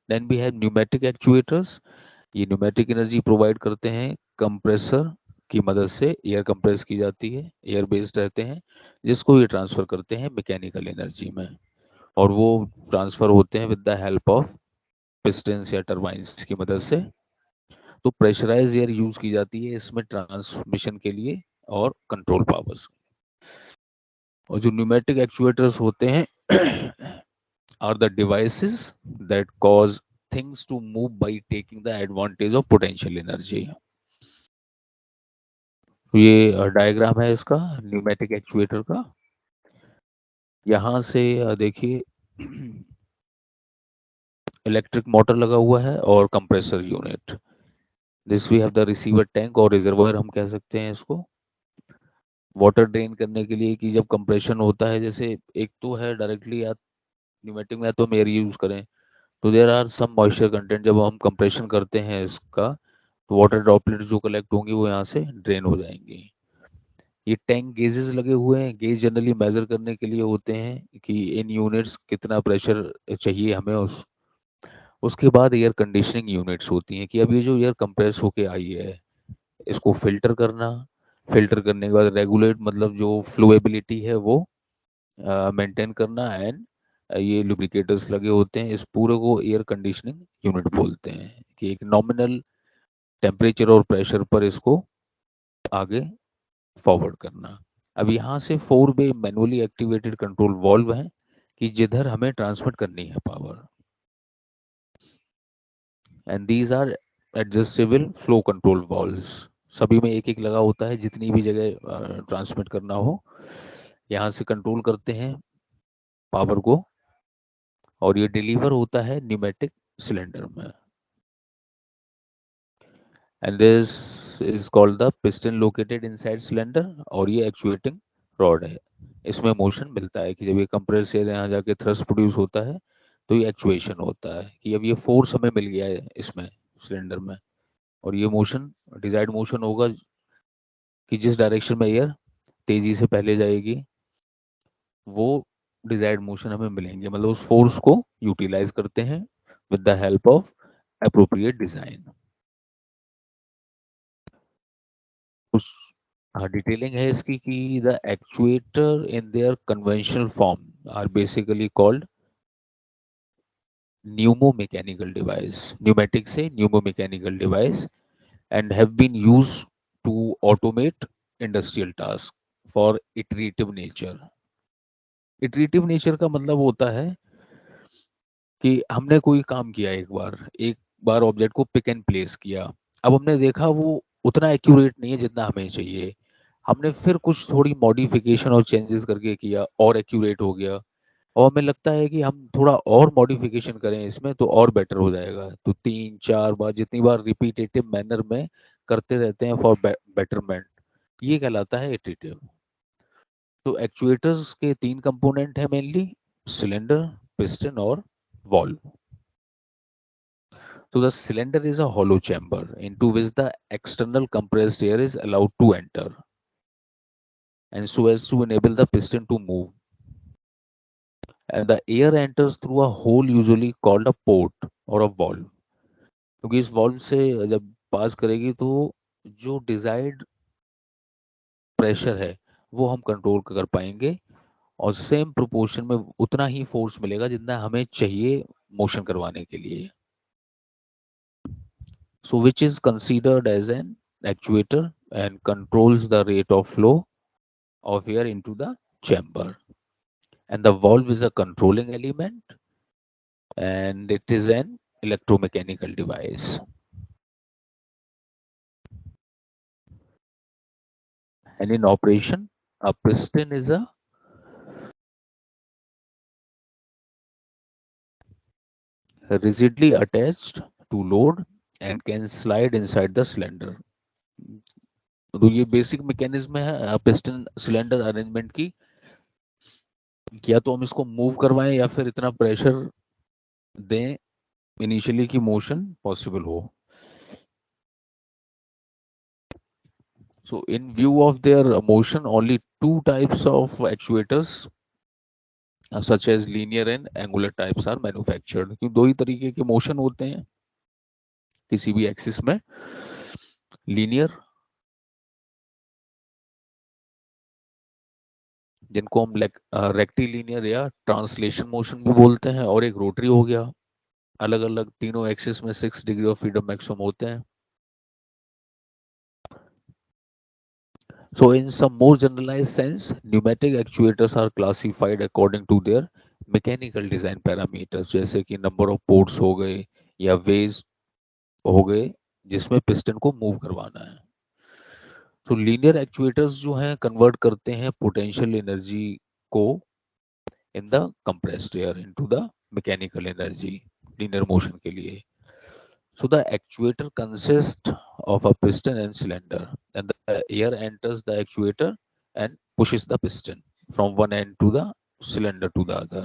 Then we have pneumatic actuators. ये pneumatic energy provide करते हैं, कंप्रेसर की मदद से एयर कंप्रेस की जाती है, एयर बेस्ड रहते हैं, जिसको ये ट्रांसफर करते हैं मैकेनिकल एनर्जी में, और वो ट्रांसफर होते हैं with the help of pistons या टरबाइंस की मदद से। तो प्रेशराइज एयर यूज की जाती है इसमें ट्रांसमिशन के लिए और कंट्रोल पावर्स। और जो न्यूमेटिक एक्चुएटर्स होते हैं are the devices that cause things to move by taking the advantage of potential energy। तो ये डायग्राम है इसका न्यूमेटिक एक्चुएटर का। यहाँ से देखिए इलेक्ट्रिक मोटर लगा हुआ है और compressor unit. This we have the receiver tank और रिजर्वायर हम कह सकते हैं इसको। वाटर ड्रेन करने के लिए कि जब कंप्रेशन होता है, जैसे एक तो है डायरेक्टली या न्यूमेटिक में या तो हम एयर यूज करें, तो there are some moisture content, जब हम कंप्रेशन करते हैं इसका तो वाटर ड्रॉपलेट जो कलेक्ट होंगी वो यहाँ से ड्रेन हो जाएंगी। ये टैंक गेजेस लगे हुए हैं। गेज जनरली मेजर करने के लिए होते हैं कि इन यूनिट्स कितना प्रेशर चाहिए हमें। उसके बाद एयर कंडीशनिंग यूनिट्स होती हैं कि अब ये जो एयर कंप्रेस होके आई है इसको फिल्टर करना, फिल्टर करने के बाद रेगुलेट, मतलब जो फ्लोएबिलिटी है वो मेंटेन करना, एंड ये लुब्रिकेटर्स लगे होते हैं। इस पूरे को एयर कंडीशनिंग यूनिट बोलते हैं कि एक नॉमिनल टेम्परेचर और प्रेशर पर इसको आगे फॉरवर्ड करना। अब यहाँ से 4 way manually activated control valve हैं कि जिधर हमें ट्रांसमिट करनी है power, and these are adjustable flow control valves. सभी में एक एक लगा होता है जितनी भी जगह ट्रांसमिट करना हो, यहाँ से कंट्रोल करते हैं पावर को, और ये डिलीवर होता है न्यूमेटिक सिलेंडर में। And this is called the piston located inside cylinder, और ये एक्चुएटिंग रॉड है। इसमें मोशन मिलता है कि जब ये कंप्रेस एयर यहाँ जाके थ्रस्ट प्रोड्यूस होता है तो ये एक्चुएशन होता है कि अब ये फोर्स हमें मिल गया है इसमें सिलेंडर में, और ये मोशन डिजायर्ड मोशन होगा कि जिस डायरेक्शन में एयर तेजी से पहले जाएगी वो डिजायर्ड मोशन हमें मिलेंगे, मतलब उस फोर्स को यूटिलाइज करते हैं with the help of appropriate design. कुछ डिटेलिंग है इसकी कि the actuator in their conventional form are basically called pneumomechanical device, pneumatic से pneumomechanical device, and have been used to automate industrial task for iterative nature. Iterative nature का मतलब होता है कि हमने कोई काम किया, एक बार ऑब्जेक्ट को पिक एंड प्लेस किया, अब हमने देखा वो उतना एक्यूरेट नहीं है जितना हमें चाहिए, हमने फिर कुछ थोड़ी मॉडिफिकेशन और चेंजेस करके किया और एक्यूरेट हो गया, और हमें लगता है कि हम थोड़ा और मॉडिफिकेशन करें इसमें तो और बेटर हो जाएगा, तो 3-4 बार जितनी बार रिपीटेटिव मैनर में करते रहते हैं फॉर बेटरमेंट, ये कहलाता है इटरेटिव। तो एक्चुएटर्स के 3 कंपोनेंट है मेनली, सिलेंडर, पिस्टन और valve. So the cylinder is a hollow chamber into which the external compressed air is allowed to enter, and so as to enable the piston to move. And the air enters through a hole usually called a port or a valve. क्योंकि इस valve से जब पास करेगी तो जो desired pressure है वो हम कंट्रोल कर पाएंगे, और सेम प्रोपोर्शन में उतना ही फोर्स मिलेगा जितना हमें चाहिए मोशन करवाने के लिए। So which is considered as an actuator and controls the rate of flow of air into the chamber. And the valve is a controlling element and it is an electromechanical device. And in operation, a piston is a rigidly attached to load and can slide inside the cylinder. तो ये basic mechanism है piston cylinder arrangement की, या तो हम इसको move करवाएं या फिर इतना प्रेशर दें इनिशियली की मोशन पॉसिबल हो। So in view of their motion, only two types of actuators such as linear and angular types are manufactured, क्योंकि दो ही तरीके के मोशन होते हैं किसी भी एक्सिस में, लीनियर जिनको हम रेक्टिलीनियर या ट्रांसलेशन मोशन भी बोलते हैं, और एक रोटरी हो गया। अलग अलग तीनों एक्सिस में 6 डिग्री ऑफ फ्रीडम मैक्सिमम होते हैं। So in some more generalized sense, pneumatic actuators are classified according to their mechanical design parameters, जैसे कि नंबर ऑफ पोर्ट्स हो गए या वेज हो गए जिसमें पिस्टन को मूव करवाना है। तो लीनियर एक्चुएटर्स जो हैं कन्वर्ट करते हैं पोटेंशियल एनर्जी को in the compressed air into the mechanical energy linear motion के लिए। So the actuator consists of a piston and cylinder, and the air enters the actuator and pushes the piston from one end to the cylinder to the other.